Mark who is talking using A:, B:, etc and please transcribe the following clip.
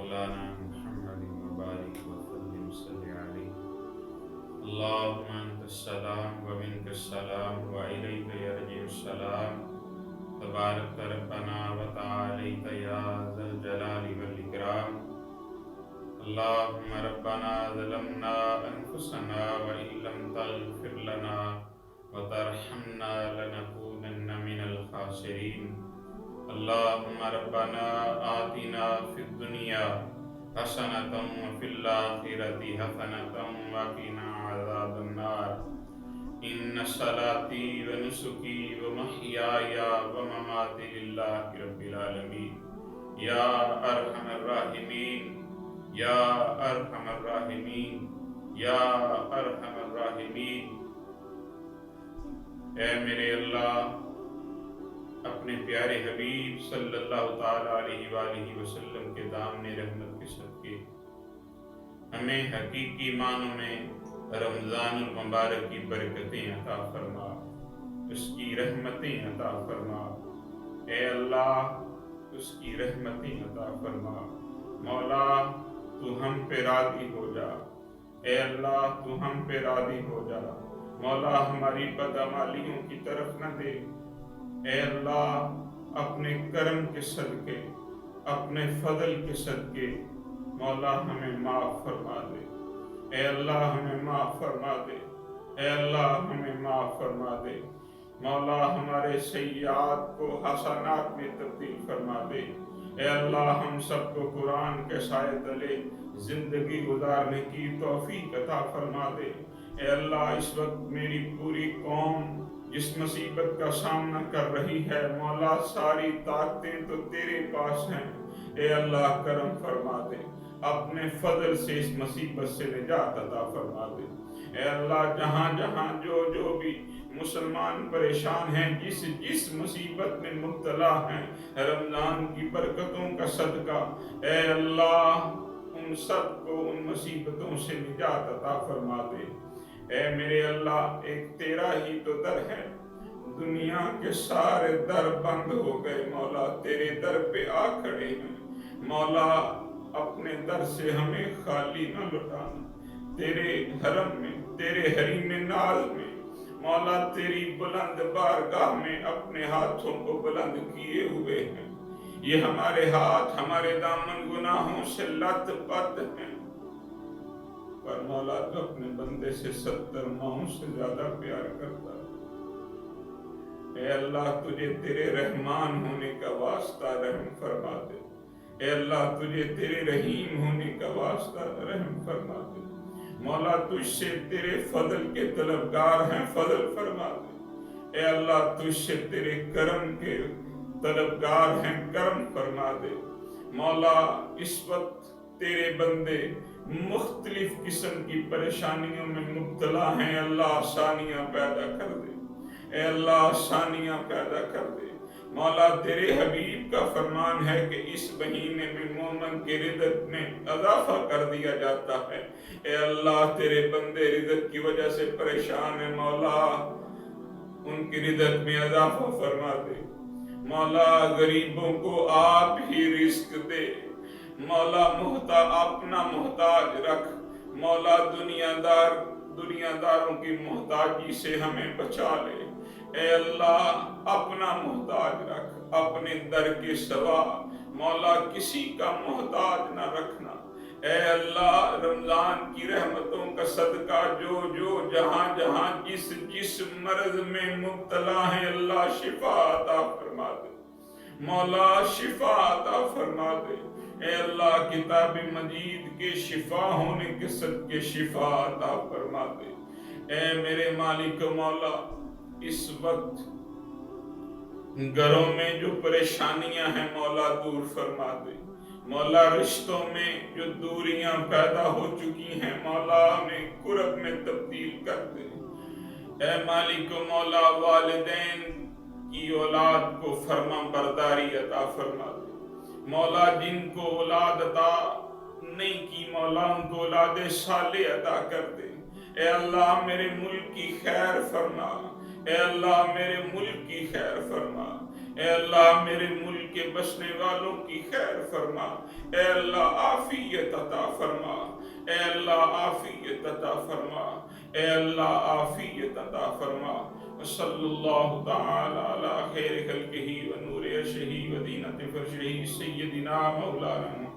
A: مولانا محمد وبارك وسلم صل عليه. اللهم أنت السلام ومنك السلام وإليك يرجع السلام. تبارك ربنا وتعاليت يا ذا الجلال والإكرام. اللهم ربنا ظلمنا أنفسنا وإن لم تغفر لنا وترحمنا لنكونن من الخاسرين. اللهم ربنا آتنا في الدنيا حسنة وفي الآخرة حسنة وقنا عذاب النار. إن صلاتي ونسكي ومحياي ومماتي لله رب العالمين. يا أرحم الراحمين یا ارحم الراحمین یا ارحم الراحمین. اے میرے اللہ، اپنے پیارے حبیب صلی اللہ تعالی علیہ وآلہ وسلم کے دامن رحمت کے صدقے ہمیں حقیقی معنوں میں رمضان المبارک کی برکتیں عطا فرما، اس کی رحمتیں عطا فرما. اے اللہ، اس کی رحمتیں عطا فرما. مولا، تو ہم پہ راضی ہو جا. اے اللہ، تو ہم پہ راضی ہو جا. مولا، ہماری بدعمالیوں کی طرف نہ دے. اے اللہ، اپنے کرم کے صدقے، اپنے فضل کے صدقے مولا ہمیں معاف فرما دے. اے اللہ، ہمیں معاف فرما دے. اے اللہ، ہمیں معاف فرما دے. مولا، ہمارے سیئات کو حسنات میں تبدیل فرما دے. اے اللہ، ہم سب کو قرآن کے سائے تلے زندگی گزارنے کی توفیق عطا فرما دے. اے اللہ، اس وقت میری پوری قوم جس مصیبت کا سامنا کر رہی ہے، مولا ساری طاقتیں تو تیرے پاس ہیں. اے اللہ، کرم فرما دے. اپنے فضل سے اس مصیبت سے نجات عطا فرما دے. اے اللہ، جہاں جہاں جو بھی مسلمان پریشان ہیں، جس مصیبت میں مبتلا ہیں، رمضان کی برکتوں کا صدقہ اے اللہ ان سب کو ان مصیبتوں سے نجات عطا فرما دے. اے میرے اللہ، ایک تیرا ہی تو در ہے. دنیا کے سارے در بند ہو گئے، مولا تیرے در پہ آ کھڑے ہیں. مولا، اپنے در سے ہمیں خالی نہ لٹانا. تیرے حرم میں، تیرے حریم ناز میں مولا تیری بلند بارگاہ میں اپنے ہاتھوں کو بلند کیے ہوئے ہیں. یہ ہمارے ہاتھ، ہمارے دامن گناہوں سے لت پت ہیں، پر مولا تو اپنے بندے سے 70 ماہوں سے زیادہ پیار کرتا ہے. اے اللہ، تجھے تیرے رحمان ہونے کا واسطہ رحم فرما دے. اے اللہ، تجھے تیرے رحیم ہونے کا واسطہ رحم فرما دے. مولا، تجھ سے تیرے فضل کے طلبگار ہیں، فضل فرما دے. اے اللہ، تجھ سے تیرے کرم کے طلبگار ہیں، کرم فرما دے. مولا، اس وقت تیرے بندے مختلف قسم کی پریشانیوں میں مبتلا ہیں. اللہ، آسانیاں پیدا کر دے. اے اللہ، آسانیاں پیدا کر دے. مولا، تیرے حبیب کا فرمان ہے کہ اس مہینے میں مومن کے رزق میں اضافہ کر دیا جاتا ہے. اے اللہ، تیرے بندے رزق کی وجہ سے پریشان ہیں. مولا، ان کے رزق میں اضافہ فرما دے. مولا، غریبوں کو آپ ہی رزق دے. مولا، اپنا محتاج رکھ. مولا، دنیا داروں کی محتاجی سے ہمیں بچا لے. اے اللہ، اپنا محتاج رکھ. اپنے در کے سوا مولا کسی کا محتاج نہ رکھنا. اے اللہ، رمضان کی رحمتوں کا صدقہ جو جہاں جس مرض میں مبتلا ہیں، اللہ شفا عطا فرما دے. مولا، شفا عطا فرما دے. اے اللہ، کتاب مجید کے شفا ہونے کے صدقے شفا عطا فرما دے. اے میرے مالک مولا، اس وقت گھروں میں جو پریشانیاں ہیں مولا دور فرما دے. مولا، رشتوں میں جو دوریاں پیدا ہو چکی ہیں مولا انہیں قرب میں تبدیل کر دے. اے مالک مولا، والدین کی اولاد کو فرما برداری عطا فرما دے. مولا، جن کو اولاد عطا نہیں کی مولا ان کو اولاد صالح عطا کر دے. اے اللہ میرے ملک کی خیر فرما، اے اللہ میرے ملک کی خیر فرما، اے اللہ میرے ملک کے بسنے والوں کی خیر فرما، اے اللہ عافیت عطا فرما، اے اللہ عافیت عطا فرما، اے اللہ عافیت عطا فرما۔ وصلی اللہ تعالی علی خیر خلقہ ونور عرشہ ودینۃ فرشہ سیدنا مولانا